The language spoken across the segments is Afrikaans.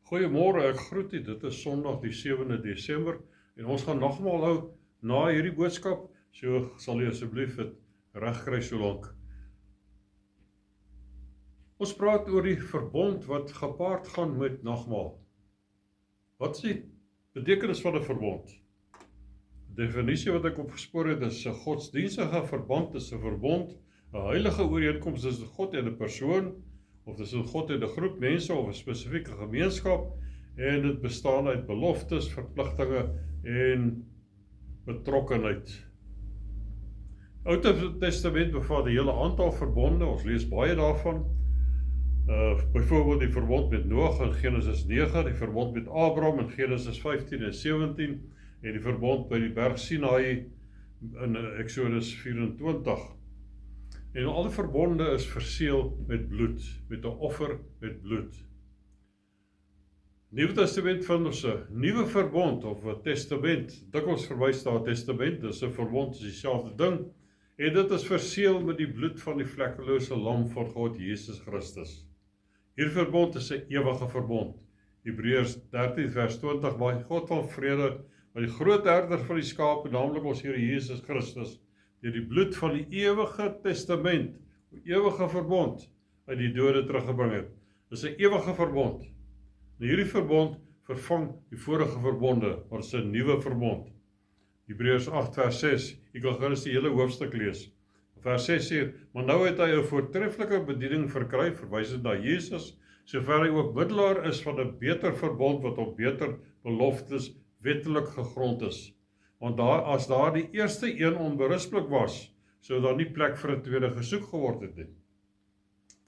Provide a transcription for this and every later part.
Goeiemôre, ek groet u. Dit is Sondag die 7de Desember en ons gaan nogmaal hou na hierdie boodskap. So sal u asseblief dit regkry so lank. Ons praat oor die verbond wat gepaard gaan met nagmaal. Wat is die betekenis van 'n verbond? Die definisie wat ek opgespoor het is 'n godsdienstige verband, is 'n verbond, 'n heilige ooreenkoms tussen God en 'n persoon, of tussen God en 'n groep mense of 'n spesifieke gemeenskap, en dit bestaan uit beloftes, verpligtinge en betrokkenheid. Ou Testament bevat 'n hele aantal verbonde, ons lees baie daarvan. Byvoorbeeld die verbond met Noag in Genesis 9, die verbond met Abraham in Genesis 15 en 17, en die verbond by die berg Sinaï in Exodus 24. En al die verbonde is verseël met bloed, met 'n offer met bloed. Nuwe Testament vind ons 'n nuwe verbond of 'n testament. Dikwels verwys daar 'n testament, dis 'n verbond, is dieselfde ding. En dit is verseël met die bloed van die vlekkelose lam van God, Jesus Christus. Hierdie verbond is 'n ewige verbond. Hebreërs 13 vers 20, maar die God van vrede, wat die groot herder van die skape, naamlik ons Here Jesus Christus, deur die bloed van die ewige testament, die ewige verbond, uit die dode teruggebring het. Dis 'n ewige verbond. En hierdie verbond vervang die vorige verbonde, maar is 'n nuwe verbond. Hebreërs 8 vers 6, ek wil gerus die hele hoofstuk lees. Vers 6 sê, maar nou het hy 'n voortreffelike bediening verkry, verwysend na Jesus, sover hy ook middelaar is van 'n beter verbond wat op beter beloftes wettelik gegrond is. Want as daar die eerste een onberispelik was, sou daar nie plek vir 'n tweede gesoek geword het nie.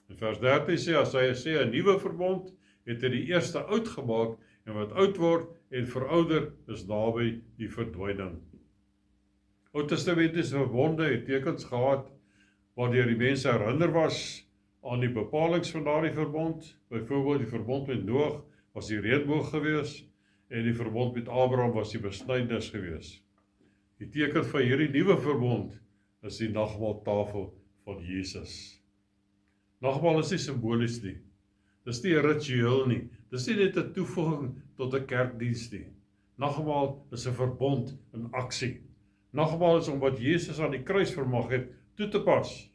In vers 13 sê, as hy sê 'n nuwe verbond, het hy die eerste oud gemaak, en wat oud word en verouder, is naby die verdwyning. Ou-testamentiese verbonde het tekens gehad, waardeur die mense herinner was aan die bepalings van daardie verbond. Byvoorbeeld die verbond met Noag was die reënboog gewees, en die verbond met Abraham was die besnydenis gewees. Die teken van hierdie nuwe verbond is die nagmaaltafel van Jesus. Nagmaal is nie simbolies nie. Dis nie 'n ritueel nie. Dis nie net 'n toevoeging tot 'n kerkdiens nie. Nagmaal is 'n verbond in aksie. Nagmaal is om wat Jesus aan die kruis vermag het toe te pas.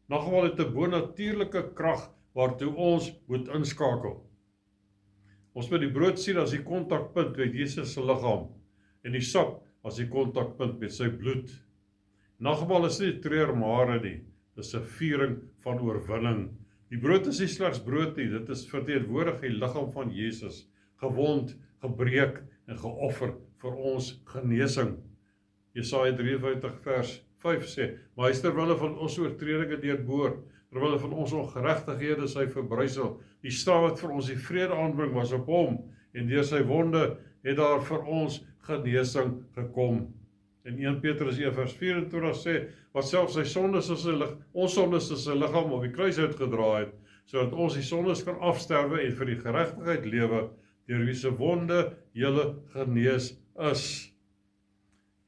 Nagmaal het 'n bonatuurlike krag waartoe ons moet inskakel. Ons moet die brood sien as die kontakpunt met Jesus se liggaam en die sap as die kontakpunt met sy bloed. Nagmaal is nie treurmare nie, dis 'n viering van oorwinning. Die brood is nie slegs brood nie, dit is verteenwoordig die liggaam van Jesus, gewond, gebreek en geoffer vir ons genesing. Jesaja 53 vers 5 sê, maar hy is terwille van ons oortredinge deurboor, terwille van ons ongeregtighede is hy verbrysel. Die straf wat vir ons die vrede aanbring was op hom, en deur sy wonde het daar vir ons genesing gekom. En 1 Petrus 1 vers 24 sê, wat selfs sy sondes is ons sondes is sy liggaam op die kruis uitgedra het, sodat ons die sondes kan afsterwe en vir die geregtigheid lewe, deur wie se wonde julle genees is.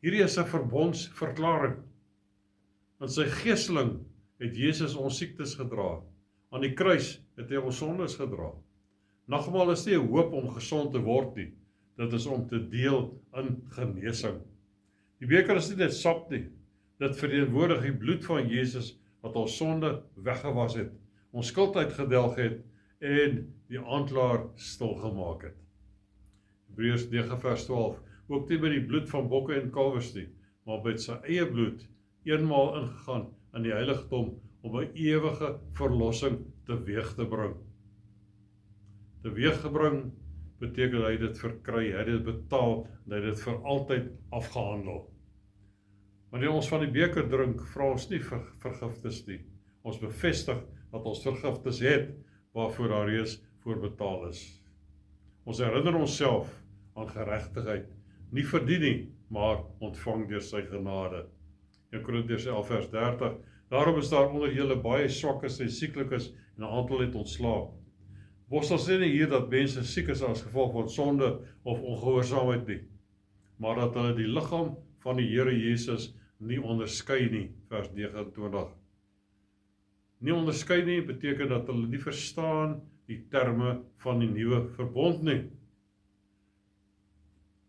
Hierdie is 'n verbondsverklaring. In sy geesteling het Jesus ons siektes gedra. Aan die kruis het hy ons sondes gedra. Nagmaal is nie 'n hoop om gesond te word nie. Dit is om te deel in genesing. Die beker is nie net sap nie. Dit verteenwoordig die bloed van Jesus wat ons sonde weggewas het, ons skuld uitgedelg het en die aanklaer stilgemaak het. Hebreërs 9 vers 12, ook nie met die bloed van bokke en kalwers nie, maar met sy eie bloed, eenmaal ingegaan in die heiligdom om 'n ewige verlossing teweeg te bring. Teweeggebring beteken hy het dit verkry, hy het dit betaal, en hy het dit vir altyd afgehandel. Wanneer ons van die beker drink, vra ons nie vergifnis nie. Ons bevestig dat ons vergifnis het, waarvoor daar reeds voorbetaal is. Ons herinner onsself aan geregtigheid, nie verdien nie, maar ontvang deur sy genade. 1 Korintiërs 11 vers 30, daarom is daar onder julle baie swakkes en sieklikes, en 'n aantal het ontslaap. Apostel sê nie hier dat mense siek is as gevolg van sonde of ongehoorsaamheid nie, maar dat hulle die liggaam van die Here Jesus nie onderskei nie, vers 29. Nie onderskei nie beteken dat hulle nie verstaan die terme van die nuwe verbond nie.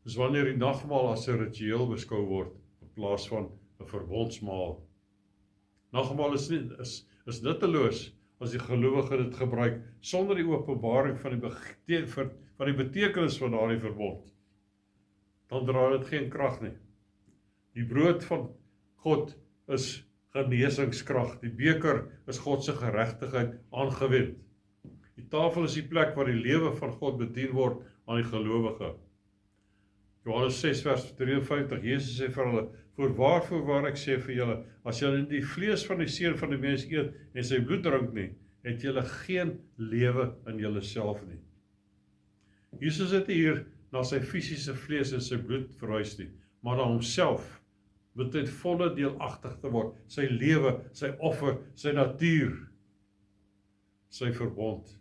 Dis wanneer die nagmaal as 'n ritueel beskou word, in plaas van 'n verbondsmaal. Nagmaal is nutteloos as die gelowige dit gebruik sonder die openbaring van die betekenis van daardie verbond. Dan dra dit geen krag nie. Die brood van God is genesingskrag. Die beker is God se geregtigheid aangewend. Die tafel is die plek waar die lewe van God bedien word aan die gelowige. Johannes 6 vers 53, Jesus sê vir hulle, voorwaar ek sê vir julle, as julle die vlees van die seun van die mens eet en sy bloed drink nie, het julle geen lewe in julle self nie. Jesus het hier na sy fisiese vlees en sy bloed verwys nie, maar na homself, met ten volle deelagtig te word, sy lewe, sy offer, sy natuur, sy verbond.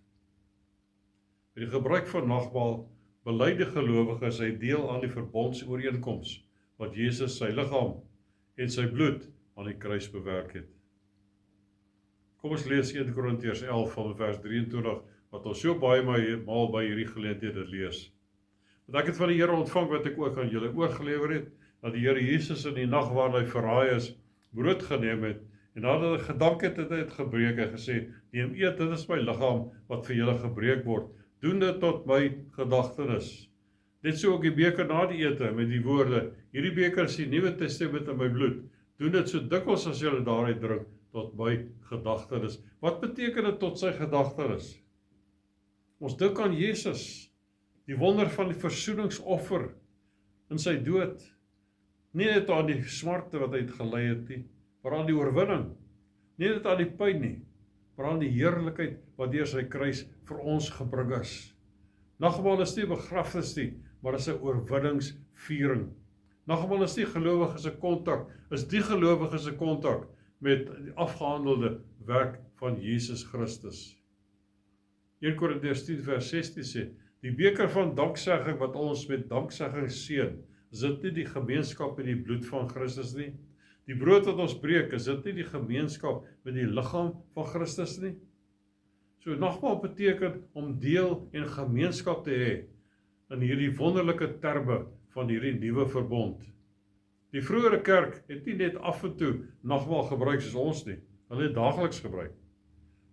Met die gebruik van nagmaal bely die gelowige sy deel aan die verbondsooreenkoms wat Jesus sy liggaam en sy bloed aan die kruis bewerk het. Kom ons lees 1 Korintiërs 11 van vers 23 wat ons so baie maal by hierdie geleenthede lees. Want ek het van die Here ontvang wat ek ook aan julle oorgelewer het, dat die Here Jesus in die nag waarin hy verraai is, brood geneem het en nadat hy gedank het, het hy dit gebreek en gesê, neem eet, dit is my liggaam wat vir julle gebreek word. Doen dit tot my gedagtenis. Net so ook die beker na die ete met die woorde, hierdie beker is die Nuwe Testament in my bloed. Doen dit so dikwels as julle daaruit drink tot my gedagtenis. Wat beteken dit tot sy gedagtenis? Ons dink aan Jesus, die wonder van die versoeningsoffer in sy dood. Nie net aan die smarte wat hy het gelei het nie, maar aan die oorwinning. Nie net aan die pyn nie, maar aan die heerlikheid wat deur sy kruis vir ons gebring is. Nagmaal is nie begrafnis nie, maar is 'n oorwinningsviering. Nagmaal is nie gelowige se kontak, is die gelowige se kontak met die afgehandelde werk van Jesus Christus. 1 Korintiërs 10 vers 16 sê, die beker van danksegging wat ons met danksegging seën, is dit nie die gemeenskap met die bloed van Christus nie? Die brood wat ons breek, is dit nie die gemeenskap met die liggaam van Christus nie? So nagmaal beteken om deel en gemeenskap te hê in hierdie wonderlike terme van hierdie nuwe verbond. Die vroeëre kerk het nie net af en toe nagmaal gebruik soos ons nie, hulle het daagliks gebruik.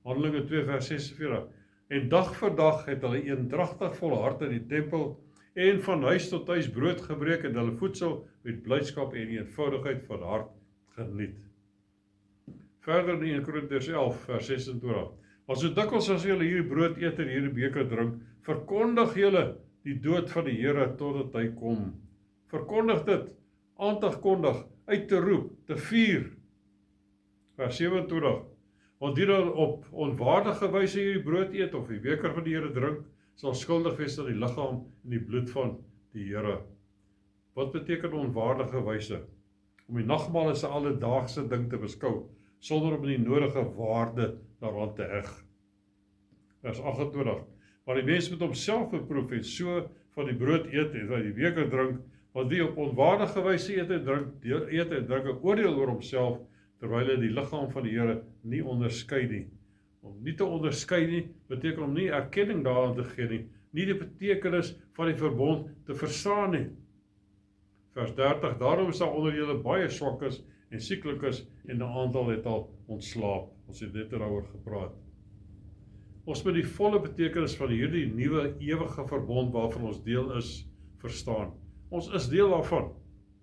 Handelinge 2 vers 46. En dag vir dag het hulle eendragtig volhard in die tempel en van huis tot huis brood gebreek en hulle voedsel met blydskap en eenvoudigheid van hart geniet. Verder in 1 Korintiërs 11 vers 26. Maar so dikwels as julle hierdie brood eet en hierdie beker drink, verkondig julle die dood van die Here totdat hy kom. Verkondig dit, aan te kondig, uit te roep, te vier. Vers 27. Want wie dan op onwaardige wyse hierdie brood eet of die beker van die Here drink, sal skuldig wees aan die liggaam en die bloed van die Here. Wat beteken onwaardige wyse? Om die nagmaal as 'n alledaagse ding te beskou, sonder om die nodige waarde daaraan te heg. Vers 28. Maar die mens moet homself beproef en so van die brood eet en uit die beker drink, want wie op onwaardige wyse eet en drink 'n oordeel oor homself, terwyl hy die liggaam van die Here nie onderskei nie. Om nie te onderskei nie, beteken om nie erkenning daaraan te gee nie die betekenis van die verbond te verstaan nie. Vers 30, daarom is daar onder julle baie swakkes en sieklikes en 'n aantal het al ontslaap. Ons het net daaroor gepraat. Ons moet die volle betekenis van hierdie nuwe ewige verbond waarvan ons deel is, verstaan. Ons is deel daarvan.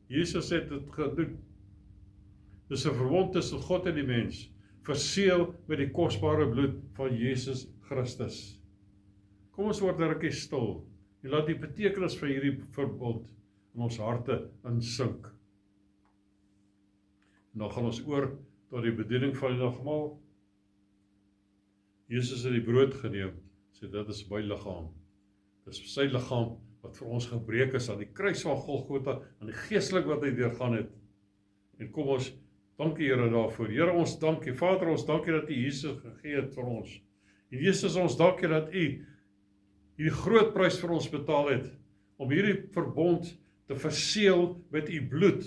Jesus het dit gedoen. Dis 'n verbond tussen God en die mens, verseël met die kosbare bloed van Jesus Christus. Kom ons word 'n rukkie stil en laat die betekenis van hierdie verbond in ons harte insink. En dan gaan ons oor tot die bediening van die nagmaal. Jesus het die brood geneem, sê dit is my liggaam. Dis sy liggaam wat vir ons gebreek is aan die kruis van Golgotha, aan die geestelik wat hy deurgaan het. En kom ons, dankie Here daarvoor. Here, ons dankie. Vader, ons dankie dat U Jesus gegee het vir ons. En Jesus, ons dankie dat U hierdie groot prys vir ons betaal het, om hierdie verbond te verseël met U bloed,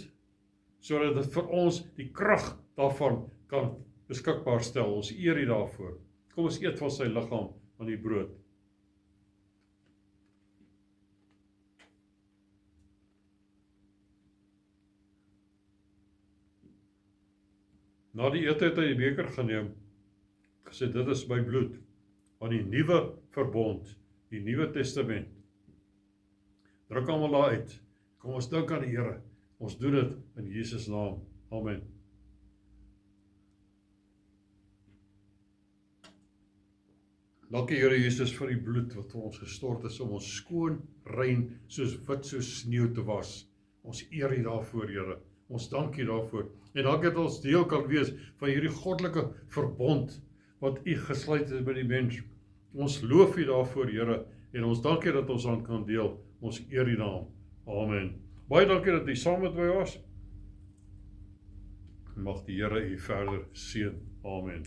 sodat dit vir ons die krag daarvan kan beskikbaar stel. Ons eer U daarvoor. Kom ons eet van sy liggaam aan die brood. Na die ete het hy die beker geneem, gesê dit is my bloed, van die nuwe verbond, die nuwe testament. Druk almal daar uit. Kom ons dink aan die Here. Ons doen dit in Jesus naam. Amen. Dankie Here Jesus vir die bloed wat vir ons gestort is om ons skoon, rein, soos wit soos sneeu te was. Ons eer U daarvoor, Here. Ons dank U daarvoor. En dankie dat ons deel kan wees van hierdie goddelike verbond wat U gesluit het met die mens. Ons loof U daarvoor, Here, en ons dankie dat ons aan kan deel. Ons eer U naam. Amen. Baie dankie dat U saam met my was. Mag die Here U verder seën. Amen.